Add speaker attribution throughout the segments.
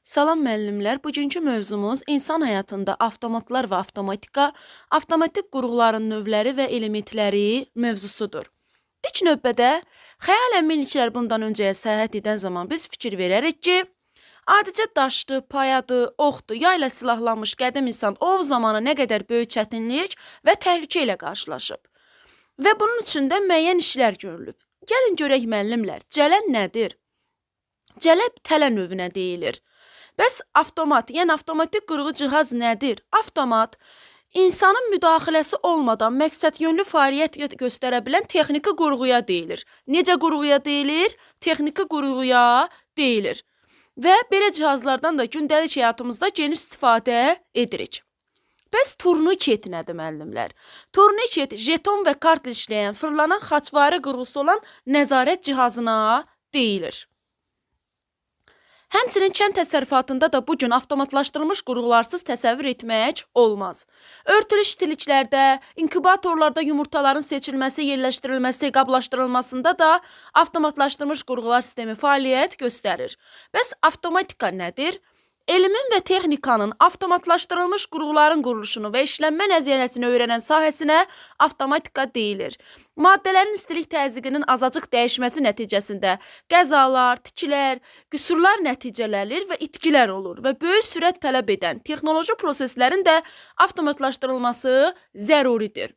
Speaker 1: Salam müəllimlər, bugünkü mövzumuz insan həyatında avtomatlar və avtomatik qurğuların növləri və elementləri mövzusudur. İlk növbədə xəyalən miniklər bundan öncəyə səyahət edən zaman biz fikir verərik ki, adicə daşdı, payadı, oxdu, yay ilə silahlanmış qədim insan ov zamanı nə qədər böyük çətinlik və təhlükə ilə qarşılaşıb. Və bunun üçün də müəyyən işlər görülüb. Gəlin görək müəllimlər, cələn nədir? Cələ tələ növünə deyilir. Bəs avtomat, yəni avtomatik qurğu cihaz nədir? Avtomat, insanın müdaxiləsi olmadan məqsədyönlü fəaliyyət göstərə bilən texniki qurğuya deyilir. Necə qurğuya deyilir? Texniki qurğuya deyilir. Və belə cihazlardan da gündəlik həyatımızda geniş istifadə edirik. Bəs turniket nədir müəllimlər? Turniket, jeton və kartla işləyən, fırlanan xaçvari qurğusu olan nəzarət cihazına deyilir. Həmçinin kənd təsərrüfatında da bugün avtomatlaşdırılmış qurğularsız təsəvvür etmək olmaz. Örtülü işçiliklərdə, inkubatorlarda yumurtaların seçilməsi, yerləşdirilməsi, qablaşdırılmasında da avtomatlaşdırılmış qurğular sistemi fəaliyyət göstərir. Bəs avtomatika nədir? Elmin və texnikanın avtomatlaşdırılmış qurğuların quruluşunu və işlənmə nəzəriyyəsini öyrənən sahəsinə avtomatika deyilir. Maddələrin istilik təzyiqinin azacıq dəyişməsi nəticəsində qəzalar, tikilər, qüsurlar nəticələnir və itkilər olur və böyük sürət tələb edən texnoloji proseslərin də avtomatlaşdırılması zəruridir.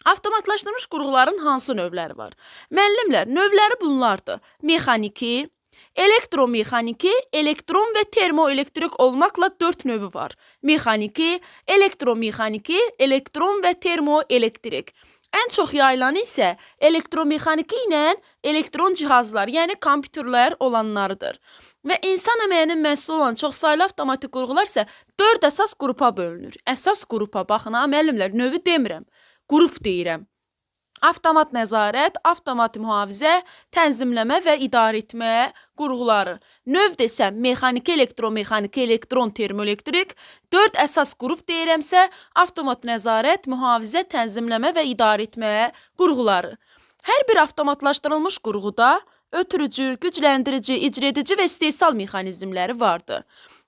Speaker 1: Avtomatlaşdırılmış qurğuların hansı növləri var? Müəllimlər, növləri bunlardır. Mexaniki, elektromexaniki, elektron və termoelektrik olmaqla 4 növü var. Mexaniki, elektromexaniki, elektron və termoelektrik. Ən çox yayılanı isə elektromexaniki ilə elektron cihazlar, yəni kompüterlər olanlarıdır. Və insan əməyinin məhsulu olan çoxsaylı avtomatik qurğular isə 4 əsas qrupa bölünür. Əsas qrupa baxın, müəllimlər, növü demirəm, qrup deyirəm. Avtomat nəzarət, avtomat mühafizə, tənzimləmə və idarə etmə qurğuları. Növ desəm, mexaniki, elektromexaniki, elektron, termoelektrik. 4 əsas qrup deyirəmsə, avtomat nəzarət, mühafizə, tənzimləmə və idarə etmə qurğuları. Hər bir avtomatlaşdırılmış qurğuda ötürücü, gücləndirici, icredici və istehsal mexanizmləri vardır.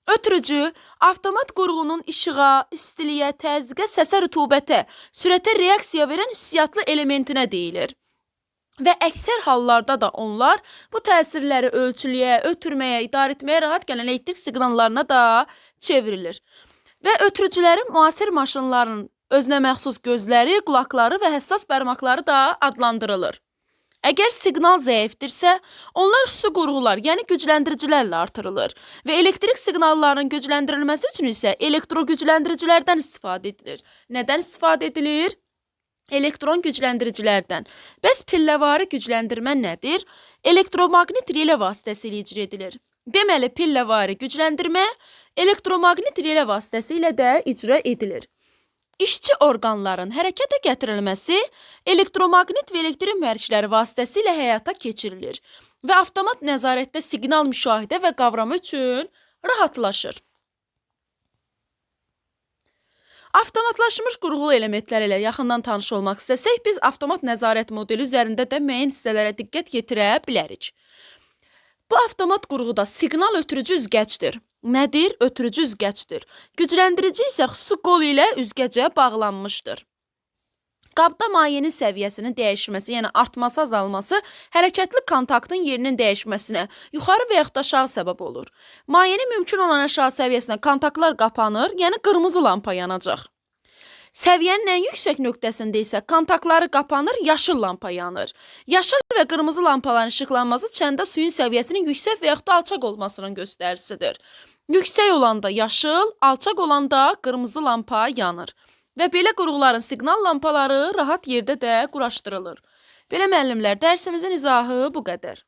Speaker 1: Ötürücü, avtomat qurğunun işığa, istiliyə, təzyiqə, səsə, rütubətə, sürətə reaksiya verən hissiyatlı elementinə deyilir. Və əksər hallarda da onlar bu təsirləri ölçülüyə, ötürməyə, idarə etməyə rahat gələn elektrik siqnallarına da çevrilir. Və ötürücülərin müasir maşınların özünə məxsus gözləri, qulaqları və həssas barmaqları da adlandırılır. Əgər siqnal zəifdirsə, onlar xüsusi qurğular, yəni gücləndiricilərlə artırılır və elektrik siqnallarının gücləndirilməsi üçün isə elektrogücləndiricilərdən istifadə edilir. Nədən istifadə edilir? Elektron gücləndiricilərdən. Bəs pilləvari gücləndirmə nədir? Elektromaqnit relə vasitəsilə icra edilir. Deməli, pilləvari gücləndirmə elektromaqnit relə vasitəsilə də icra edilir. İşçi orqanların hərəkətə gətirilməsi elektromaqnit və elektrik mühərrikləri vasitəsilə həyata keçirilir və avtomat nəzarətdə siqnal müşahidə və qavramı üçün rahatlaşır. Avtomatlaşmış qurğulu elementləri ilə yaxından tanış olmaq istəsək, biz avtomat nəzarət modeli üzərində də müəyyən hissələrə diqqət yetirə bilərik. Bu avtomat qurğuda siqnal ötürücü üzgəcdir. Nədir? Ötürücü üzgəcdir. Gücləndirici isə xüsusi qol ilə üzgəcə bağlanmışdır. Qabda mayenin səviyyəsinin dəyişməsi, yəni artması, azalması, hərəkətli kontaktın yerinin dəyişməsinə, yuxarı və yaxud da aşağı səbəb olur. Mayenin mümkün olan aşağı səviyyəsinə kontaktlar qapanır, yəni qırmızı lampa yanacaq. Səviyyənin ən yüksək nöqtəsində isə kontaktları qapanır, yaşıl lampa yanır. Yaşıl və qırmızı lampaların işıqlanması çəndə suyun səviyyəsinin yüksək və yaxud da alçaq olmasının göstəricisidir. Yüksək olanda yaşıl, alçaq olanda qırmızı lampa yanır. Və belə qurğuların siqnal lampaları rahat yerdə də quraşdırılır. Belə müəllimlər, dərsimizin izahı bu qədər.